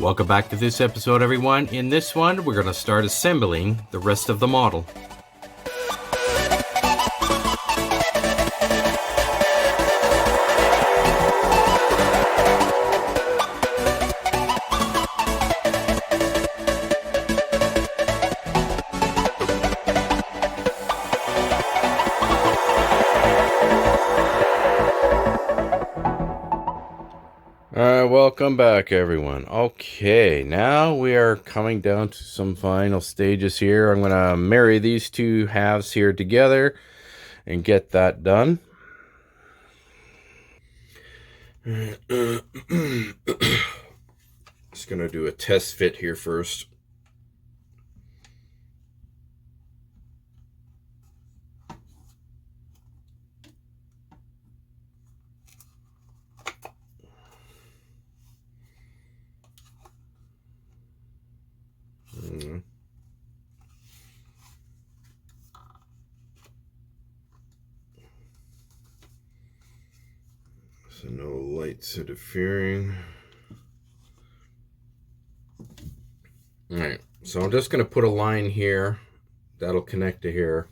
Welcome back to this episode, everyone. In this one, we're going to start assembling the rest of the model. Welcome back, everyone. Okay, now we are coming down to some final stages here. I'm going to marry these two halves here together and get that done. Just going to do a test fit here first. So no lights interfering. Alright, so I'm just going to put a line here. That'll connect to here.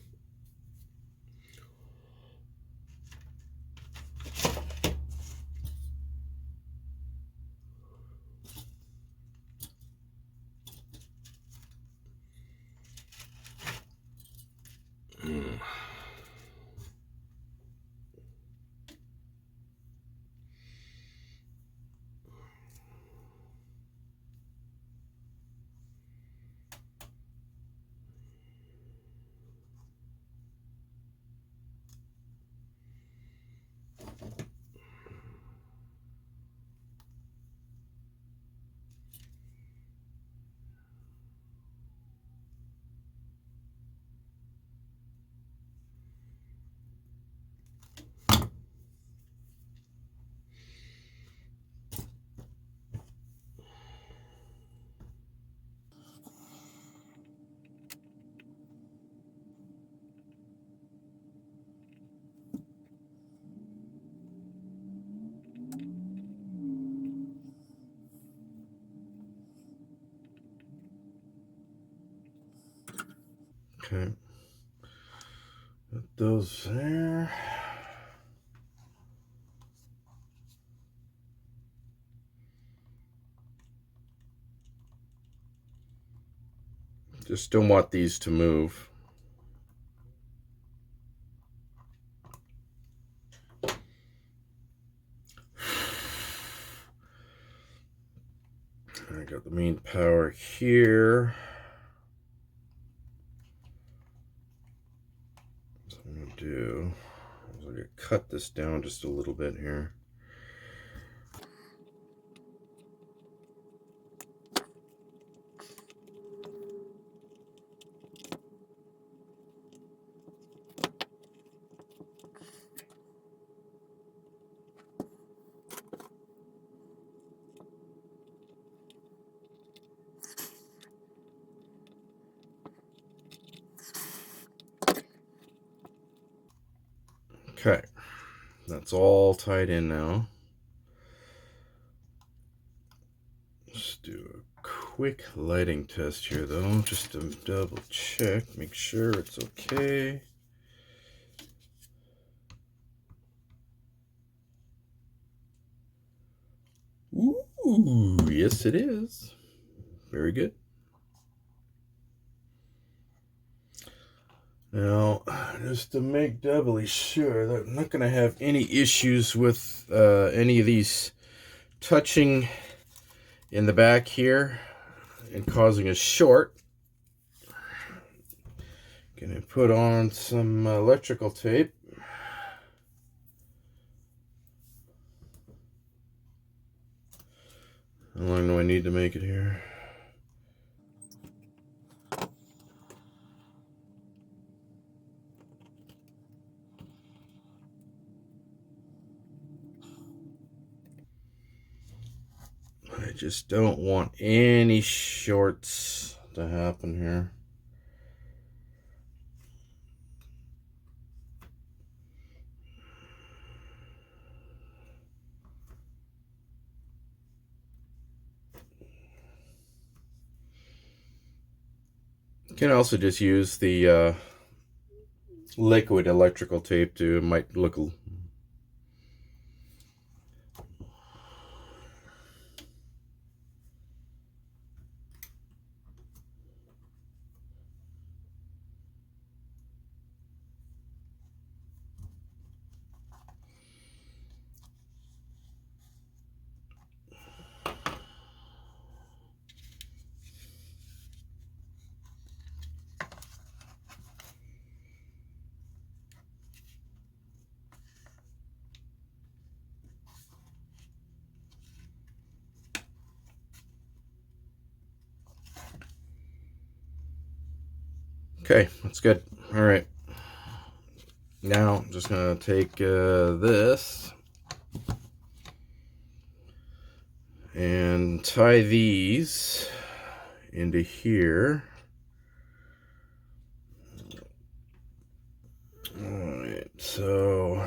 Okay, put those there. Just don't want these to move. I got the main power here. So I'm going to do, I'm going to cut this down just a little bit here. Okay, that's all tied in now. Let's do a quick lighting test here, though, just to double check, make sure it's okay. Ooh, yes it is. Very good. Now, just to make doubly sure that I'm not going to have any issues with any of these touching in the back here and causing a short, going to put on some electrical tape. How long do I need to make it here? I just don't want any shorts to happen here. can also just use the liquid electrical tape to, it might look okay. That's good. All right. Now I'm just gonna take this and tie these into here. All right, so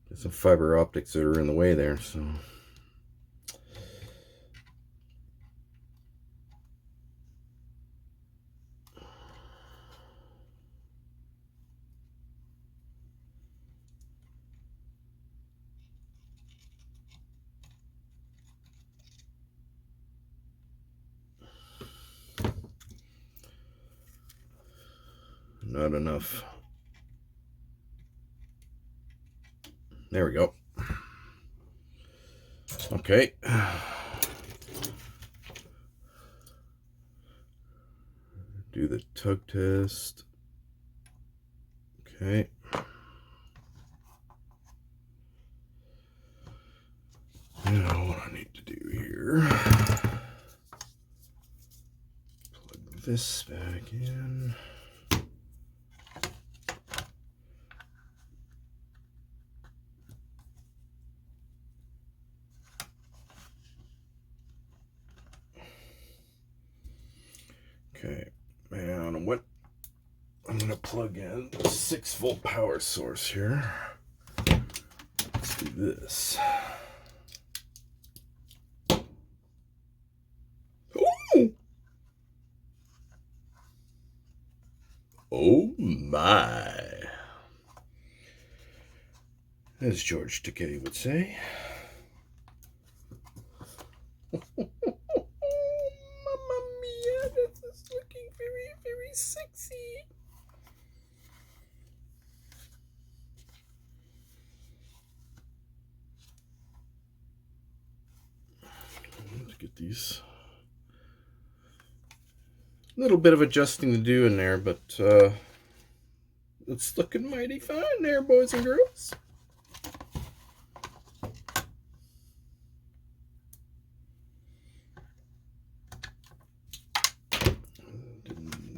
there's some fiber optics that are in the way there, so. Not enough. There we go. Okay. Do the tug test. Okay. Now what I need to do here, plug this back in. Okay, and what I'm gonna plug in a 6-volt power source here. Let's do this. Ooh! Oh my! As George Takei would say. Mamma mia, this is looking very, very sexy. Let's get these. A little bit of adjusting to do in there, but it's looking mighty fine there, boys and girls.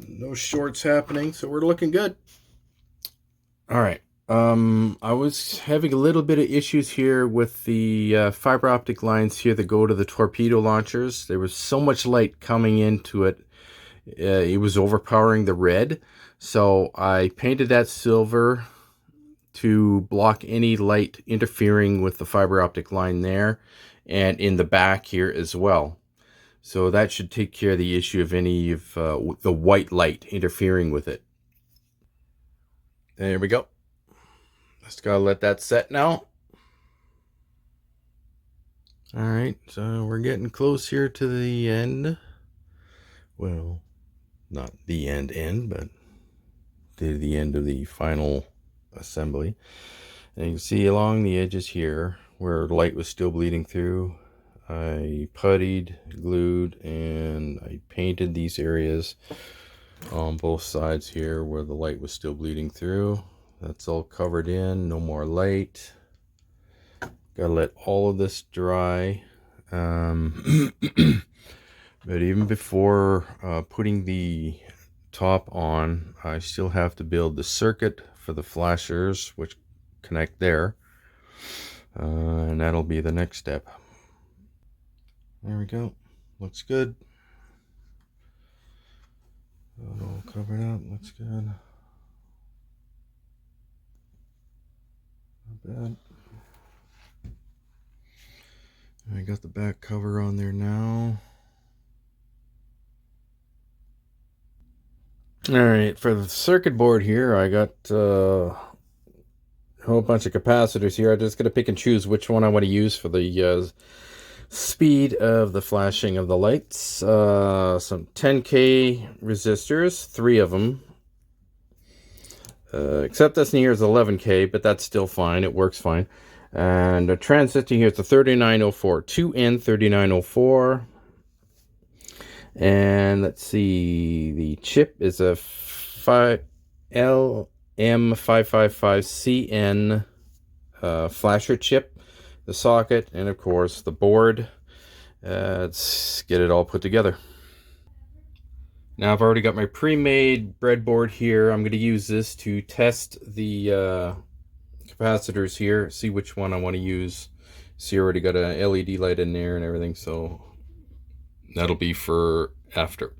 No shorts happening, so we're looking good. All right. I was having a little bit of issues here with the fiber optic lines here that go to the torpedo launchers. There was so much light coming into it. It was overpowering the red. So I painted that silver to block any light interfering with the fiber optic line there and in the back here as well. So that should take care of the issue of any of the white light interfering with it. There we go. Just gotta let that set now. All right, so we're getting close here to the end. Well, not the end, but to the end of the final assembly. And you can see along the edges here where light was still bleeding through, I puttied, glued, and I painted these areas on both sides here where the light was still bleeding through. That's all covered in, no more light. Gotta let all of this dry. But even before putting the top on, I still have to build the circuit for the flashers, which connect there. And that'll be the next step. There we go. Looks good. All covered up. Looks good. Not bad. I got the back cover on there now. Alright, for the circuit board here, I got a whole bunch of capacitors here. I'm just going to pick and choose which one I want to use for the speed of the flashing of the lights. Some 10K resistors, 3 of them. Except this in here is 11K, but that's still fine. It works fine. And the transistor here is the 3904, 2N3904. And let's see, the chip is a LM555CN flasher chip, the socket, and of course the board. Let's get it all put together. Now I've already got my pre-made breadboard here. I'm going to use this to test the capacitors here, see which one I want to use. See, I already got an LED light in there and everything, so that'll be for after.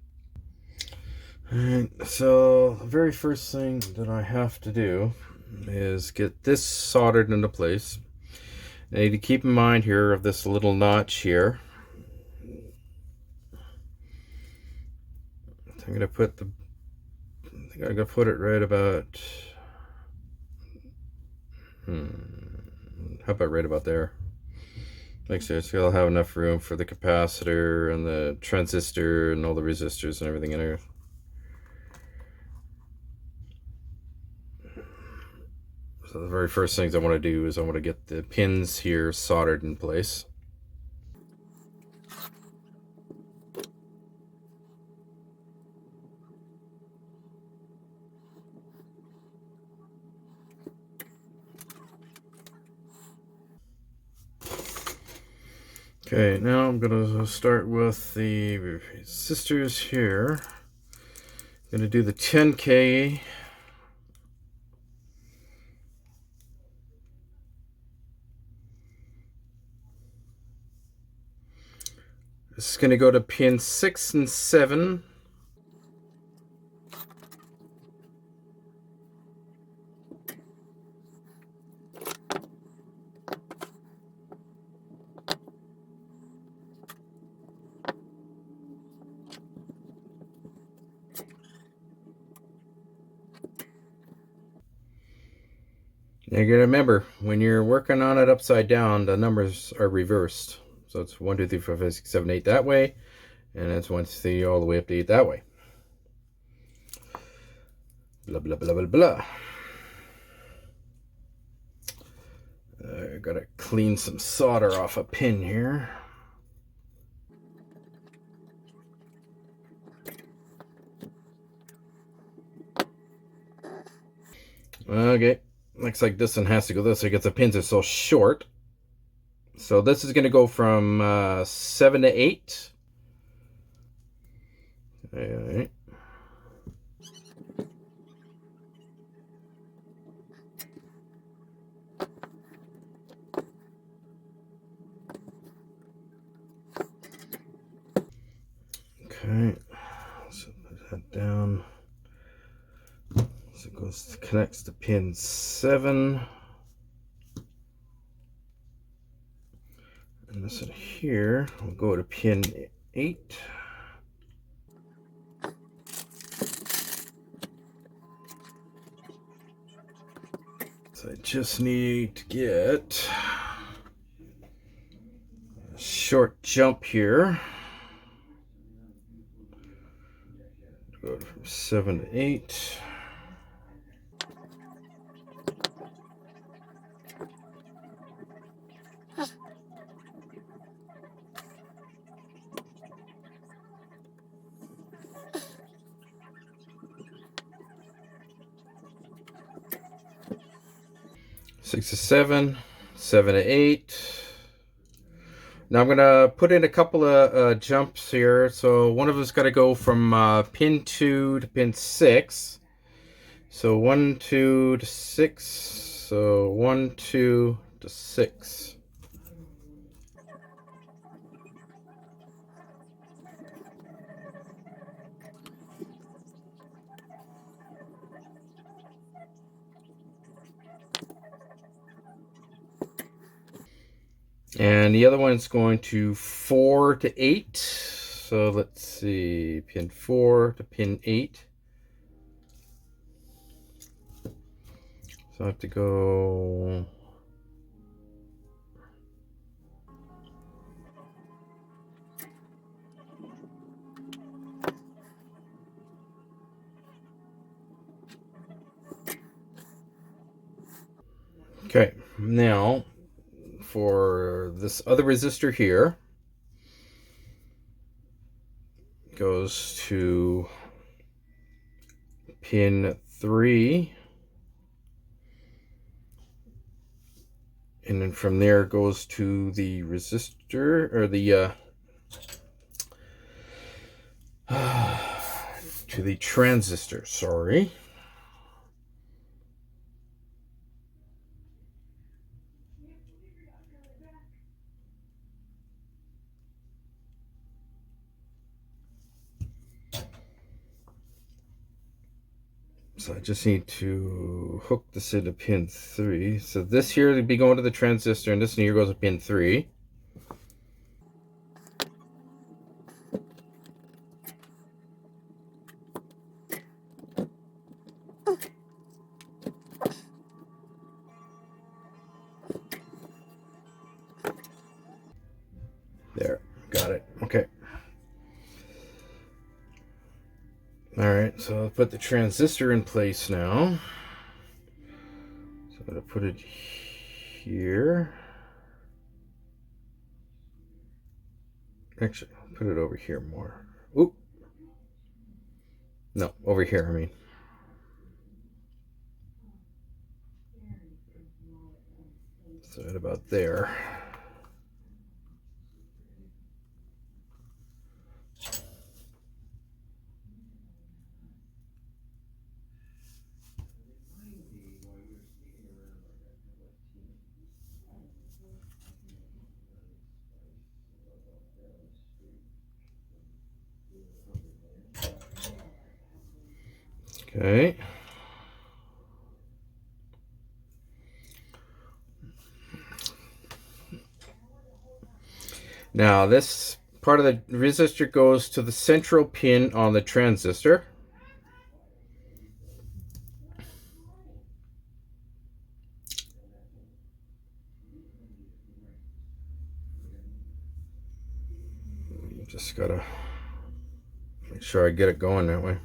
Alright, so the very first thing that I have to do is get this soldered into place. I need to keep in mind here of this little notch here. I'm gonna put the, I think I'm gonna put it right about, how about right about there? Like so, I'll have enough room for the capacitor and the transistor and all the resistors and everything in there. So the very first things I want to do is I want to get the pins here soldered in place. Okay, now I'm going to start with the resistors here. I'm going to do the 10K. This is going to go to pin 6 and 7. Now you gotta remember, when you're working on it upside down, the numbers are reversed. So it's 1, 2, 3, 4, 5, 6, 7, 8 that way, and it's 1, 2, 3 all the way up to 8 that way. Blah, blah, blah, blah, blah. I gotta clean some solder off a pin here. Okay, looks like this one has to go this way because the pins are so short. So this is going to go from 7 to 8. All right. Okay, so put that down. So it goes, connects to pin 7. And this one here will go to pin 8. So I just need to get a short jump here. Go from 7 to 8. Six to 7, 7 to 8. Now I'm gonna put in a couple of jumps here. So one of them's got to go from pin 2 to pin 6. So 1, 2 to 6. So 1, 2, to 6. And the other one's going to 4 to 8. So let's see, pin 4 to pin 8. So I have to go... Okay, now for this other resistor here, goes to pin 3, and then from there goes to the resistor, or the to the transistor, sorry. So I just need to hook this into pin 3. So this here would be going to the transistor, and this here goes to pin 3. There, got it. Okay. Alright, so I'll put the transistor in place now. So I'm going to put it here. Actually, I'll put it over here more. Oop. No, over here, I mean. So right about there. Okay. Now this part of the resistor goes to the central pin on the transistor. Just gotta make sure I get it going that way.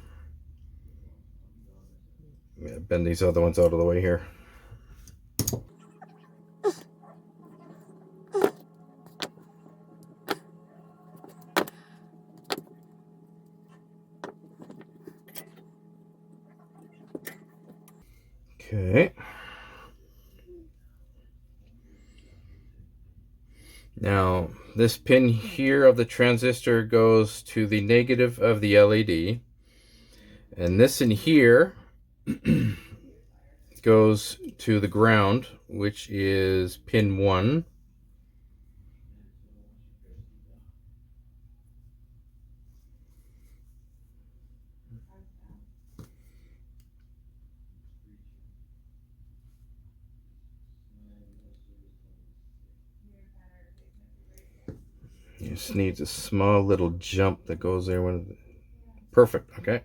Yeah, bend these other ones out of the way here. Okay. Now, this pin here of the transistor goes to the negative of the LED. And this in here goes to the ground, which is pin 1. You just needs a small little jump that goes there. Perfect, okay.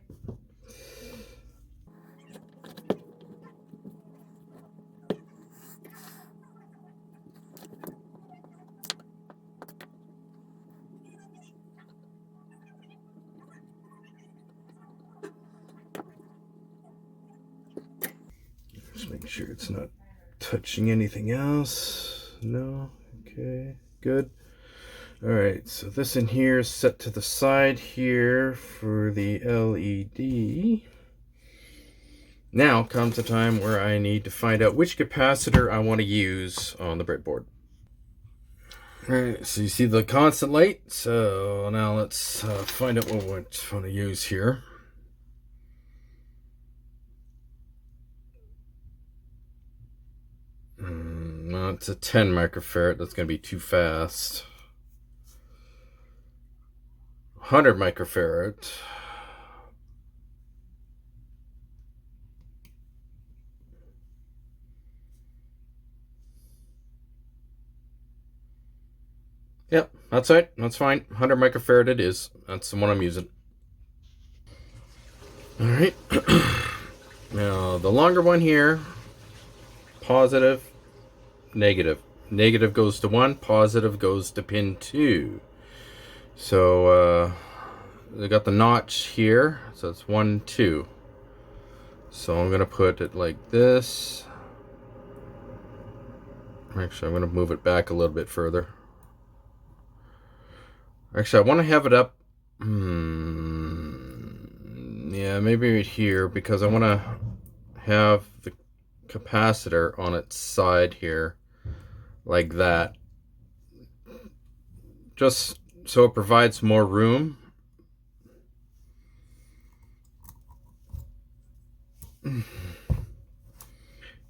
Just make sure it's not touching anything else. No, okay, good. All right, so this in here is set to the side here for the LED. Now comes the time where I need to find out which capacitor I want to use on the breadboard. All right, so you see the constant light. So now let's find out what we want to use here. It's a 10 microfarad. That's going to be too fast. 100 microfarad. Yep, that's right. That's fine. 100 microfarad it is. That's the one I'm using. All right. Now, the longer one here, positive, negative. Negative goes to 1, positive goes to pin 2. So, I got the notch here. So it's 1, 2. So I'm going to put it like this. Actually, I'm going to move it back a little bit further. Actually, I want to have it up. Yeah, maybe right here, because I want to have the capacitor on its side here, like that. Just so it provides more room.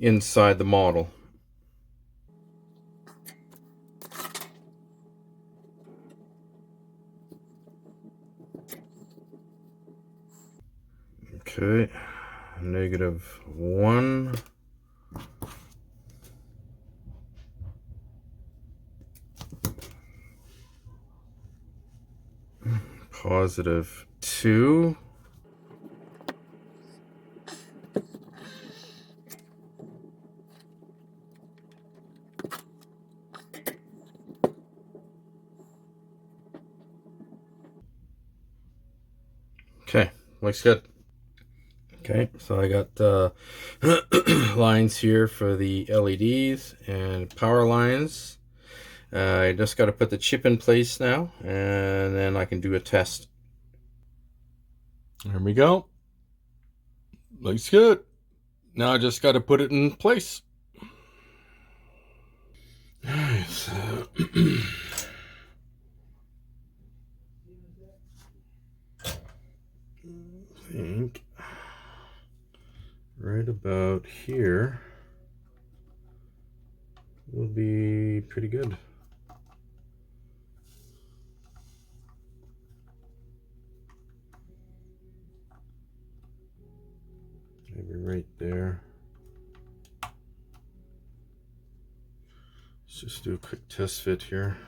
Inside the model. Okay, -1. +2. Okay, looks good. Okay, so I got lines here for the LEDs and power lines. I just got to put the chip in place now, and then I can do a test. There we go. Looks good. Now I just got to put it in place. Alright, so I think right about here will be pretty good. Maybe right there. Let's just do a quick test fit here.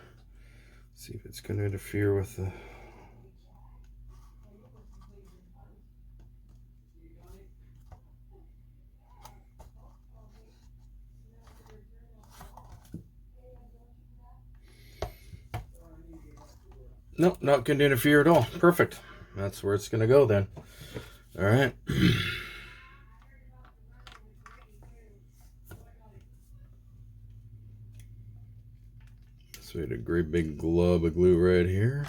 See if it's going to interfere with the... Nope, not going to interfere at all. Perfect. That's where it's going to go then. All right. So we had a great big glob of glue right here.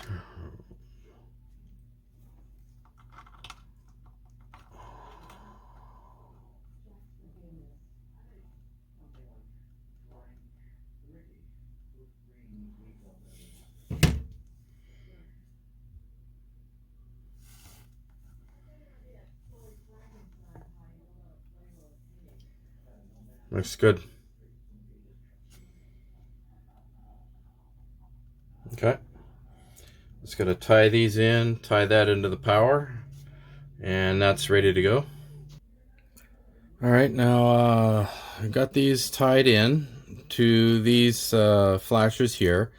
Looks good. Okay. Just got to tie these in, tie that into the power, and that's ready to go. All right, now I got these tied in to these flashers here.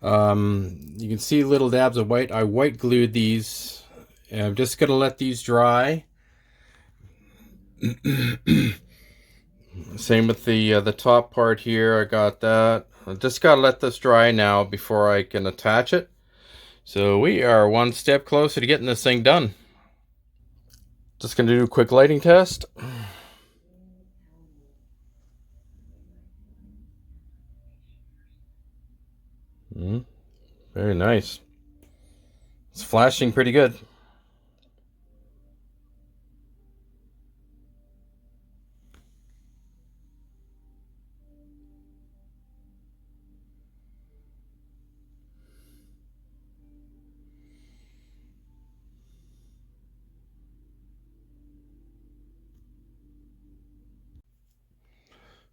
You can see little dabs of white. I white glued these, and I'm just gonna let these dry. Same with the top part here. I got that. I just gotta let this dry now before I can attach it. So we are one step closer to getting this thing done. Just gonna do a quick lighting test. Very nice. It's flashing pretty good.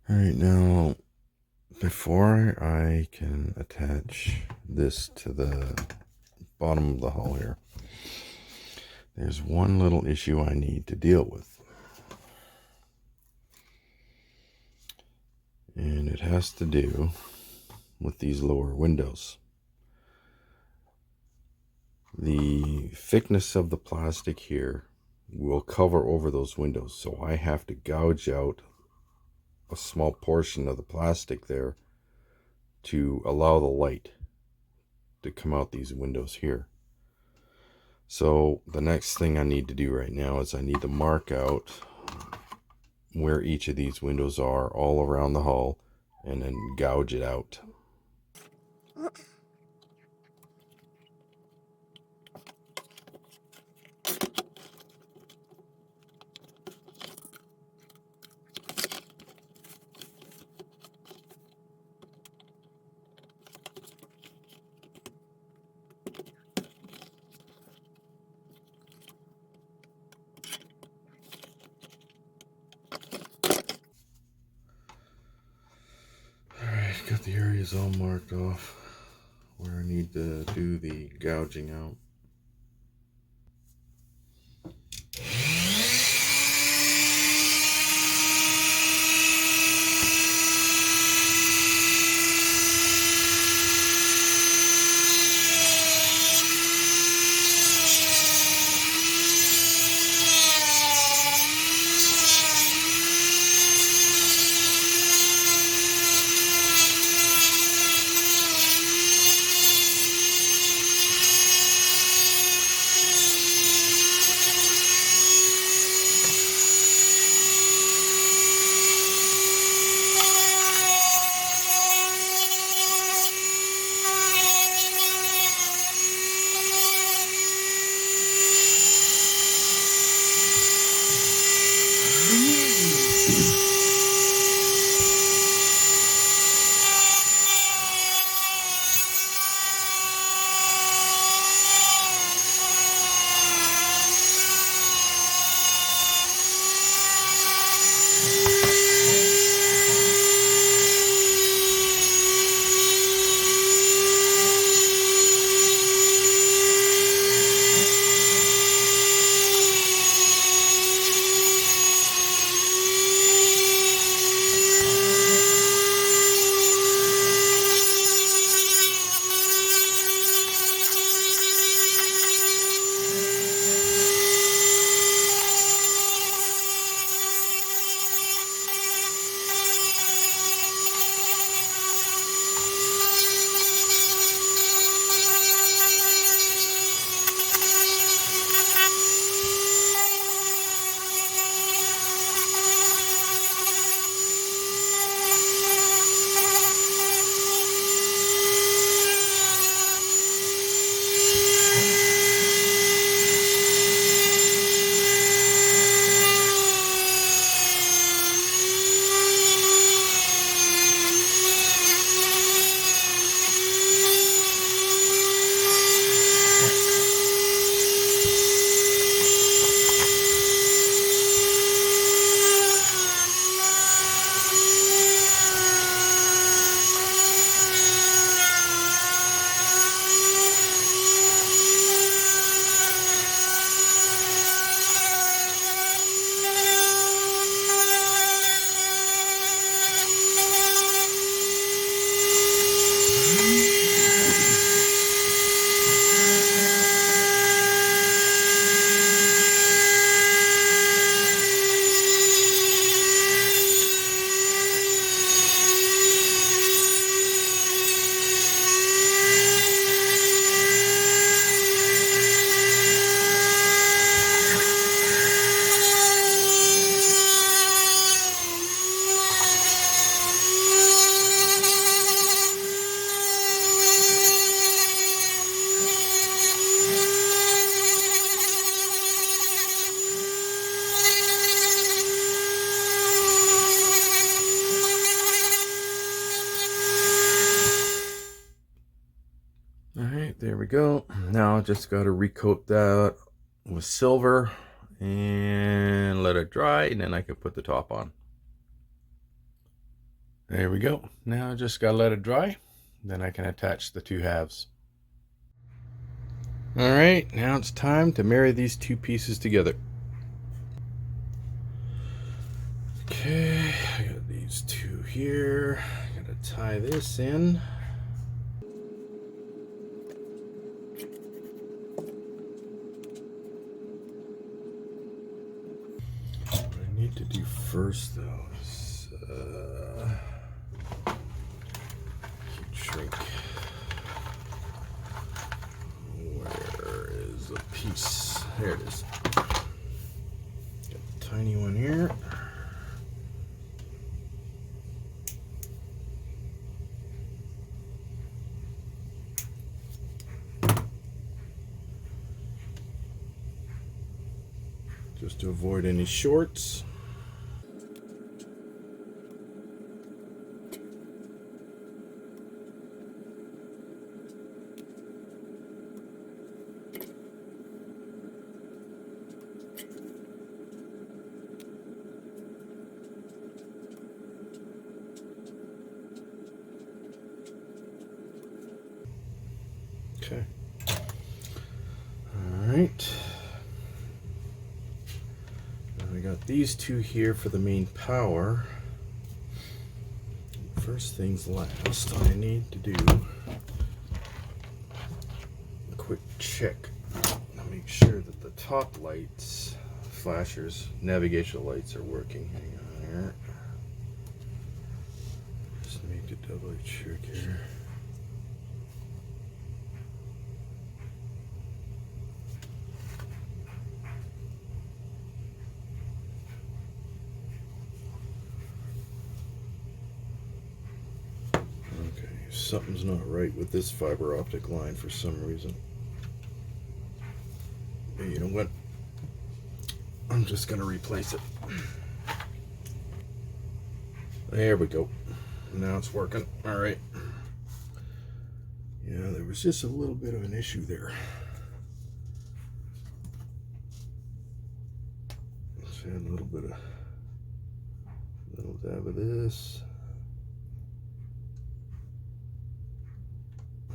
All right, now Before I can attach this to the bottom of the hull here, there's one little issue I need to deal with. And it has to do with these lower windows. The thickness of the plastic here will cover over those windows, so I have to gouge out a small portion of the plastic there to allow the light to come out these windows here. So the next thing I need to do right now is I need to mark out where each of these windows are all around the hull and then gouge it out. Alright, got the areas all marked off where I need to do the gouging out. Alright, there we go. Now I just got to recoat that with silver and let it dry, and then I can put the top on. There we go. Now I just gotta let it dry. Then I can attach the two halves. Alright, now it's time to marry these two pieces together. Okay, I got these two here. I gotta tie this in. What I need to do first though is heat shrink. Where is the piece? There it is. Got a tiny one here. Just to avoid any shorts. Okay. All right. Now we got these two here for the main power. First things last, I need to do a quick check to make sure that the top lights, flashers, navigational lights are working. Hang on here. Just need to double check here. Something's not right with this fiber optic line for some reason. But you know what? I'm just gonna replace it. There we go. Now it's working. All right. Yeah, there was just a little bit of an issue there. Let's add a little dab of this.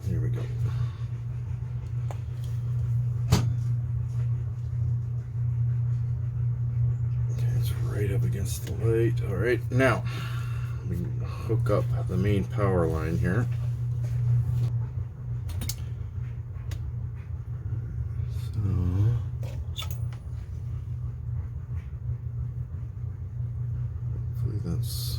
Here we go. Okay, it's right up against the light. All right, now we can hook up the main power line here. So hopefully that's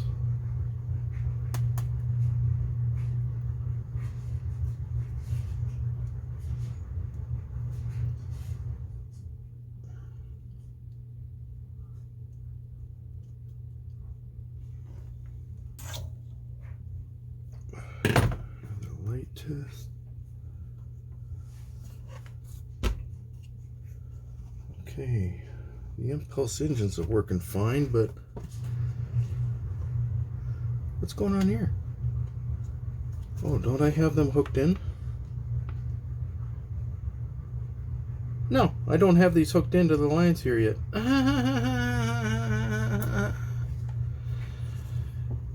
test. Okay, the impulse engines are working fine, but what's going on here? Oh, don't I have them hooked in? No, I don't have these hooked into the lines here yet.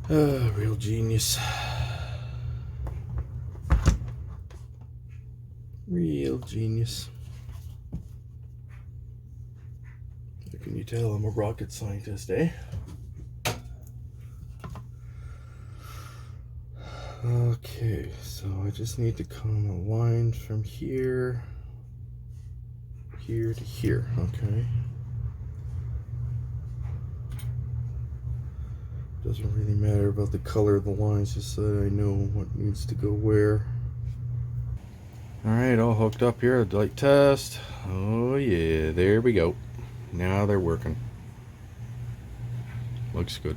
Real genius. Real genius. How can you tell I'm a rocket scientist, eh? Okay, so I just need to come a line from here to here, okay? Doesn't really matter about the color of the lines, just so that I know what needs to go where. Alright, all hooked up here, light test. Oh yeah, there we go. Now they're working. Looks good.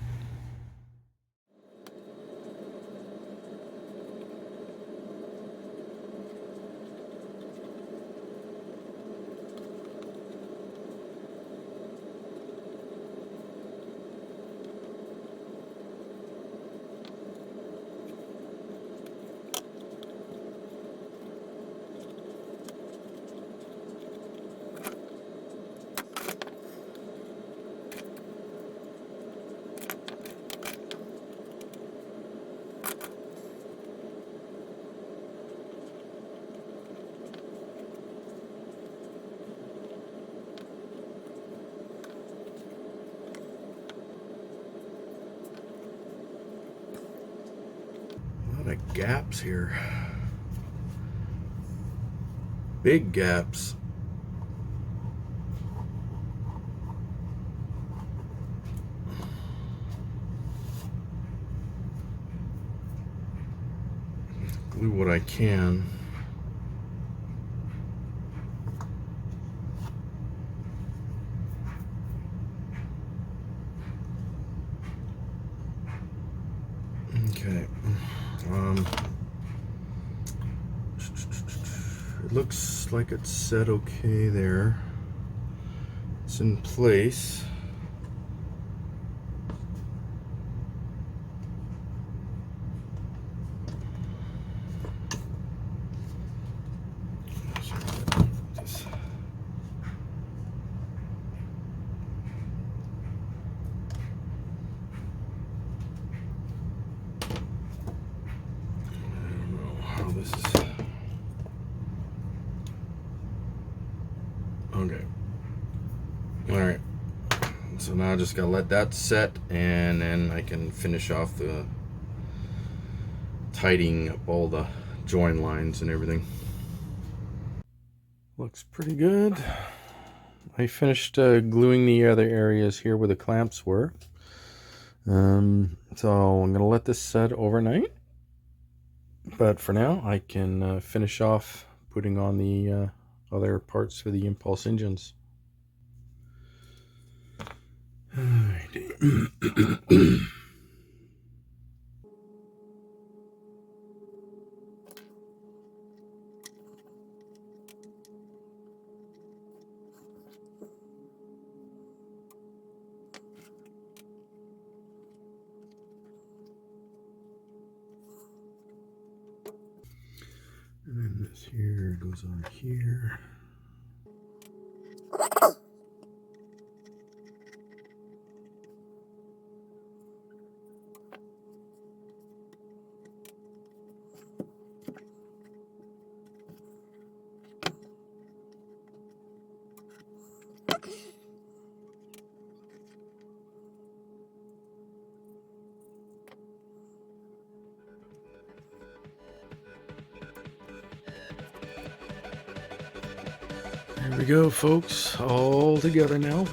of gaps here. Big gaps. Glue what I can. Okay. It looks like it's set okay there. It's in place. Okay. Alright. So now I just gotta let that set, and then I can finish off the tidying up all the join lines and everything. Looks pretty good. I finished gluing the other areas here where the clamps were. So I'm gonna let this set overnight. But for now, I can finish off putting on the other parts for the impulse engines. Alrighty. And then this here goes on here. There we go, folks, all together now.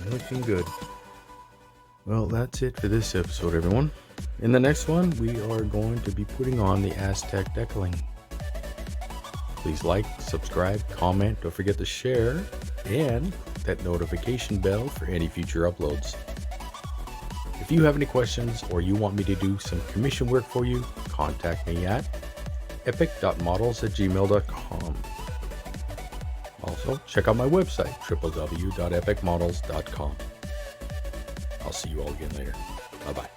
Looking good. Well, that's it for this episode, everyone. In the next one, we are going to be putting on the Aztec decaling. Please like, subscribe, comment, don't forget to share, and that notification bell for any future uploads. If you have any questions or you want me to do some commission work for you, contact me at epic.models@gmail.com. Also, check out my website, www.epicmodels.com. I'll see you all again later. Bye-bye.